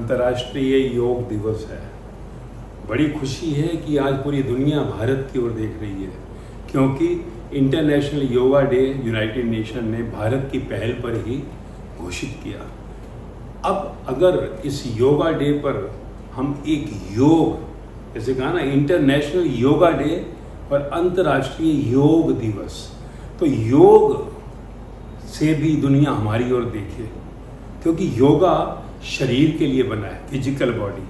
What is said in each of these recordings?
अंतर्राष्ट्रीय योग दिवस है। बड़ी खुशी है कि आज पूरी दुनिया भारत की ओर देख रही है, क्योंकि international yoga day United nation ने भारत की पहल पर ही घोषित किया। अब अगर इस योगा डे पर हम एक योग, जैसे कहा ना, इंटरनेशनल योगा डे और अंतर्राष्ट्रीय योग दिवस, तो योग से भी दुनिया हमारी ओर देखे, क्योंकि योगा शरीर के लिए बना है, फिजिकल बॉडी,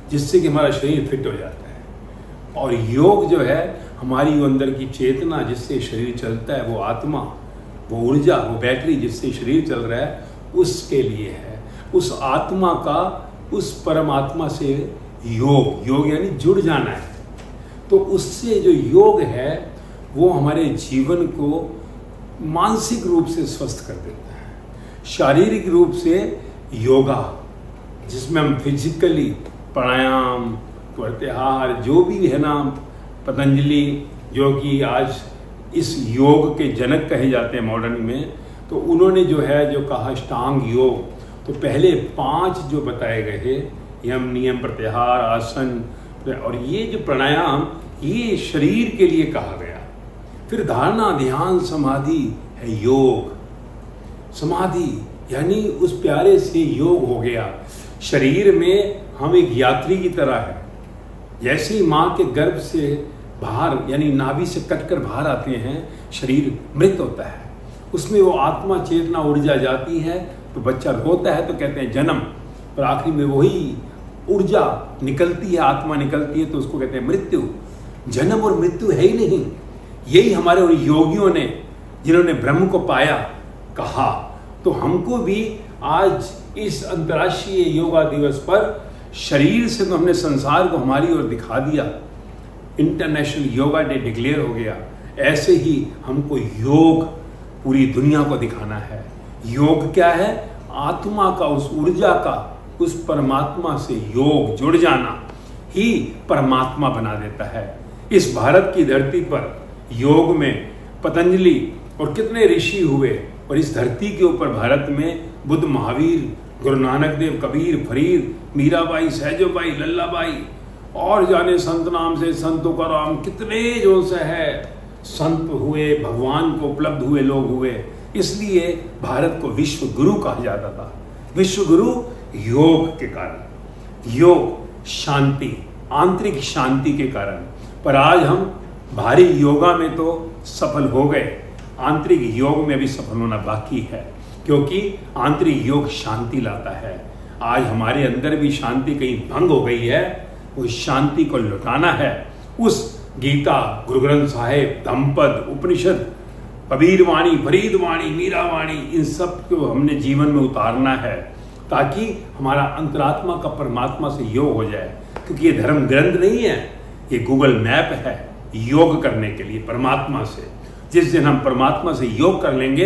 जिससे कि हमारा शरीर फिट हो जाता है। और योग जो है हमारी वो अंदर की चेतना जिससे शरीर चलता है, वो आत्मा, वो ऊर्जा, वो बैटरी जिससे शरीर चल रहा है, उसके लिए है। उस आत्मा का उस परमात्मा से योग यानी जुड़ जाना है। तो उससे जो योग है वो हमारे जीवन को मानसिक रूप से स्वस्थ कर देता है, शारीरिक रूप से योगा, जिसमें हम फिजिकली प्राणायाम, प्रत्याहार, जो भी है ना, पतंजलि जो कि आज इस योग के जनक कहे जाते हैं मॉडर्न में, तो उन्होंने जो है जो कहा अष्टांग योग, तो पहले 5 जो बताए गए हैं, यम, नियम, प्रत्याहार, आसन और ये जो प्राणायाम, ये शरीर के लिए कहा गया। फिर धारणा, ध्यान, समाधि है योग। समाधि यानी उस प्यारे से योग हो गया। शरीर में हम एक यात्री की तरह है। जैसे ही माँ के गर्भ से बाहर यानी नाभि से कटकर बाहर आते हैं, शरीर मृत होता है, उसमें वो आत्मा, चेतना, ऊर्जा जाती है, तो बच्चा रोता है तो कहते हैं जन्म, और आखिरी में वही ऊर्जा निकलती है, आत्मा निकलती है, तो उसको कहते हैं मृत्यु। जन्म और मृत्यु है ही नहीं। यही हमारे योगियों ने, जिन्होंने ब्रह्म को पाया, कहा। तो हमको भी आज इस अंतर्राष्ट्रीय योगा दिवस पर शरीर से तो हमने संसार को हमारी ओर दिखा दिया, इंटरनेशनल योगा डे डिक्लेयर हो गया। ऐसे ही हमको योग पूरी दुनिया को दिखाना है। योग क्या है? आत्मा का, उस ऊर्जा का, उस परमात्मा से योग जुड़ जाना ही परमात्मा बना देता है। इस भारत की धरती पर योग में पतंजलि और कितने ऋषि हुए, और इस धरती के ऊपर भारत में बुद्ध, महावीर, गुरु नानक देव, कबीर, फरीद, मीराबाई, सहजोबाई, लल्लाबाई, और जाने संत नाम से संतों का राम, कितने जो से है संत हुए, भगवान को उपलब्ध हुए लोग हुए। इसलिए भारत को विश्व गुरु कहा जाता था। विश्व गुरु योग के कारण, योग शांति, आंतरिक शांति के कारण। पर आज हम भारी योगा में तो सफल हो गए, आंतरिक योग में भी सफल होना बाकी है, क्योंकि आंतरिक योग शांति लाता है। आज हमारे अंदर भी शांति कहीं भंग हो गई है, उस शांति को लौटाना है। उस गीता, गुरु ग्रंथ साहिब, धम्मपद, उपनिषद, कबीर वाणी, फरीद वाणी, मीरा वाणी, इन सब को हमने जीवन में उतारना है, ताकि हमारा अंतरात्मा का परमात्मा से योग हो जाए। क्योंकि ये धर्म ग्रंथ नहीं है, ये गूगल मैप है योग करने के लिए परमात्मा से। जिस दिन हम परमात्मा से योग कर लेंगे,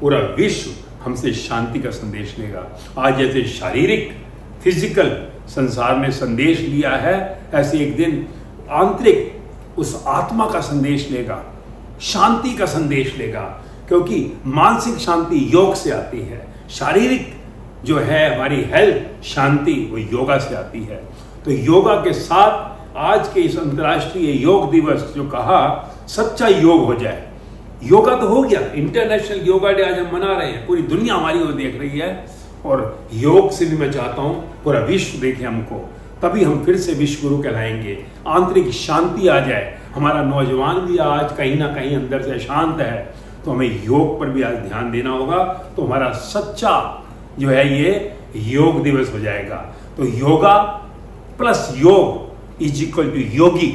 पूरा विश्व हमसे शांति का संदेश लेगा। आज जैसे शारीरिक, फिजिकल संसार ने संदेश लिया है, ऐसे एक दिन आंतरिक उस आत्मा का संदेश लेगा, शांति का संदेश लेगा। क्योंकि मानसिक शांति योग से आती है, शारीरिक जो है हमारी हेल्थ, शांति, वो योगा से आती है। तो योगा के साथ आज के इस अंतर्राष्ट्रीय योग दिवस जो कहा, सच्चा योग हो जाए। योगा तो हो गया, इंटरनेशनल योगा डे आज हम मना रहे हैं, पूरी दुनिया हमारी ओर देख रही है। और योग से भी मैं चाहता हूं पूरा विश्व देखे हमको, तभी हम फिर से विश्व गुरु कहलाएंगे। आंतरिक शांति आ जाए। हमारा नौजवान भी आज कहीं ना कहीं अंदर से शांत है, तो हमें योग पर भी आज ध्यान देना होगा। तो हमारा सच्चा जो है ये योग दिवस हो जाएगा। तो योगा प्लस योग इज इक्वल टू योगी,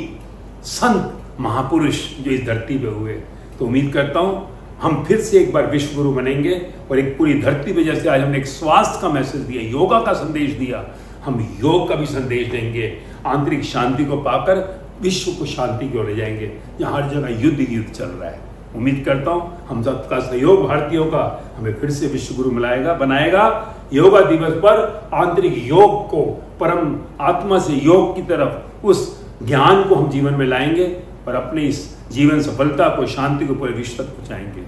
संत, महापुरुष जो इस धरती पे हुए। तो उम्मीद करता हूं हम फिर से एक बार विश्व गुरु बनेंगे, और एक पूरी धरती पे जैसे आज हमने एक स्वास्थ्य का मैसेज दिया, योगा का संदेश दिया, हम योग का भी संदेश देंगे। आंतरिक शांति को पाकर विश्व को शांति की ओर ले जाएंगे, जहाँ हर जगह युद्ध चल रहा है। उम्मीद करता हूँ हम सबका सहयोग, भारतीयों का, हमें फिर से विश्व गुरु बनाएगा। योगा दिवस पर आंतरिक योग को, परम आत्मा से योग की तरफ, उस ज्ञान को हम जीवन में लाएंगे, और अपनी इस जीवन सफलता को, शांति को पूरे विश्व तक पहुँचाएंगे।